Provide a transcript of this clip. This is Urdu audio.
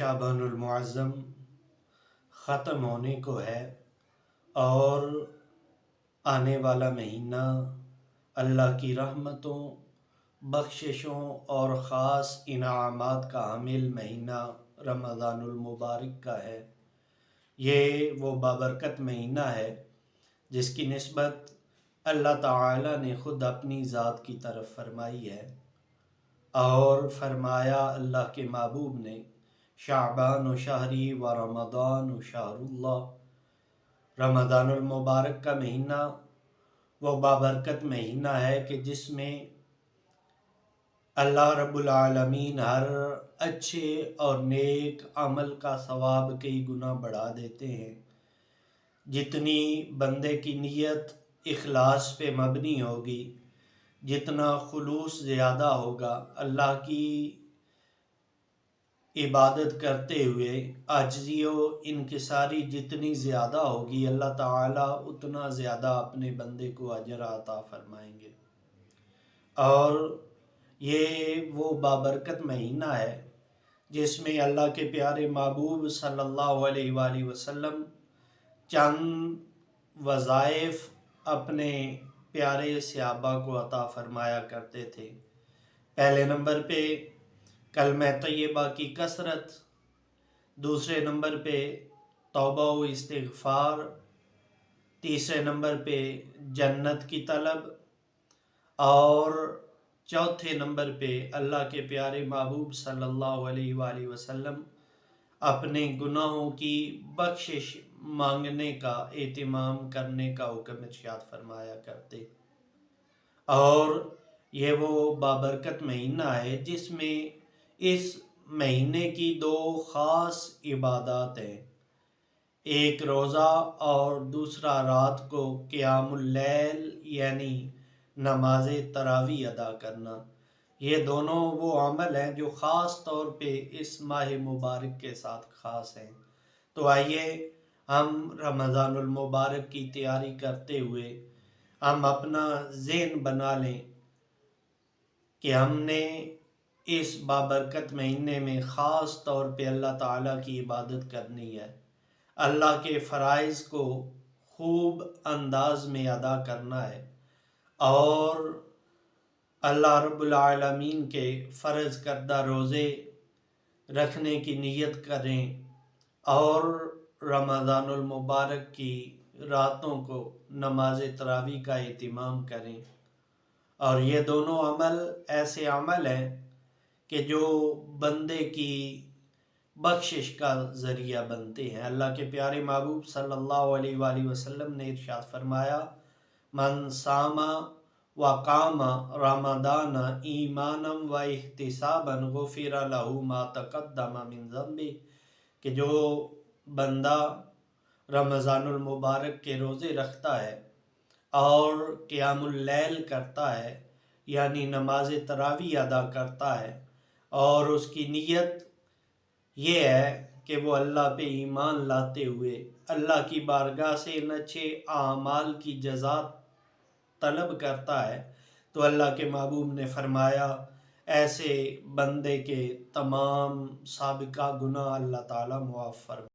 شعبان المعظم ختم ہونے کو ہے اور آنے والا مہینہ اللہ کی رحمتوں، بخششوں اور خاص انعامات کا حامل مہینہ رمضان المبارک کا ہے۔ یہ وہ بابرکت مہینہ ہے جس کی نسبت اللہ تعالی نے خود اپنی ذات کی طرف فرمائی ہے، اور فرمایا اللہ کے محبوب نے شعبان و شہری و رمضان و شہر اللہ۔ رمضان المبارک کا مہینہ وہ بابرکت مہینہ ہے کہ جس میں اللہ رب العالمین ہر اچھے اور نیک عمل کا ثواب کئی گنا بڑھا دیتے ہیں۔ جتنی بندے کی نیت اخلاص پہ مبنی ہوگی، جتنا خلوص زیادہ ہوگا، اللہ کی عبادت کرتے ہوئے عاجزی و انکساری جتنی زیادہ ہوگی، اللہ تعالیٰ اتنا زیادہ اپنے بندے کو اجر عطا فرمائیں گے۔ اور یہ وہ بابرکت مہینہ ہے جس میں اللہ کے پیارے محبوب صلی اللہ علیہ وآلہ وسلم چند وظائف اپنے پیارے صحابہ کو عطا فرمایا کرتے تھے۔ پہلے نمبر پہ کلمہ طیبہ کی کثرت، دوسرے نمبر پہ توبہ و استغفار، تیسرے نمبر پہ جنت کی طلب، اور چوتھے نمبر پہ اللہ کے پیارے محبوب صلی اللہ علیہ وآلہ وسلم اپنے گناہوں کی بخشش مانگنے کا اہتمام کرنے کا حکم ارشاد فرمایا کرتے۔ اور یہ وہ بابرکت مہینہ ہے جس میں اس مہینے کی دو خاص عبادات ہیں، ایک روزہ اور دوسرا رات کو قیام اللیل یعنی نماز تراویح ادا کرنا۔ یہ دونوں وہ عمل ہیں جو خاص طور پہ اس ماہ مبارک کے ساتھ خاص ہیں۔ تو آئیے ہم رمضان المبارک کی تیاری کرتے ہوئے ہم اپنا ذہن بنا لیں کہ ہم نے اس بابرکت مہینے میں خاص طور پہ اللہ تعالیٰ کی عبادت کرنی ہے، اللہ کے فرائض کو خوب انداز میں ادا کرنا ہے، اور اللہ رب العالمین کے فرض کردہ روزے رکھنے کی نیت کریں، اور رمضان المبارک کی راتوں کو نماز تراویح کا اہتمام کریں۔ اور یہ دونوں عمل ایسے عمل ہیں کہ جو بندے کی بخشش کا ذریعہ بنتے ہیں۔ اللہ کے پیارے محبوب صلی اللہ علیہ وآلہ وسلم نے ارشاد فرمایا، من صام وقام رمضان ایمانا و احتسابا غفر له ما تقدم من ذنبہ، کہ جو بندہ رمضان المبارک کے روزے رکھتا ہے اور قیام اللیل کرتا ہے یعنی نماز تراویح ادا کرتا ہے، اور اس کی نیت یہ ہے کہ وہ اللہ پہ ایمان لاتے ہوئے اللہ کی بارگاہ سے ان اچھے اعمال کی جزا طلب کرتا ہے، تو اللہ کے محبوب نے فرمایا ایسے بندے کے تمام سابقہ گناہ اللہ تعالیٰ معاف فرمائے۔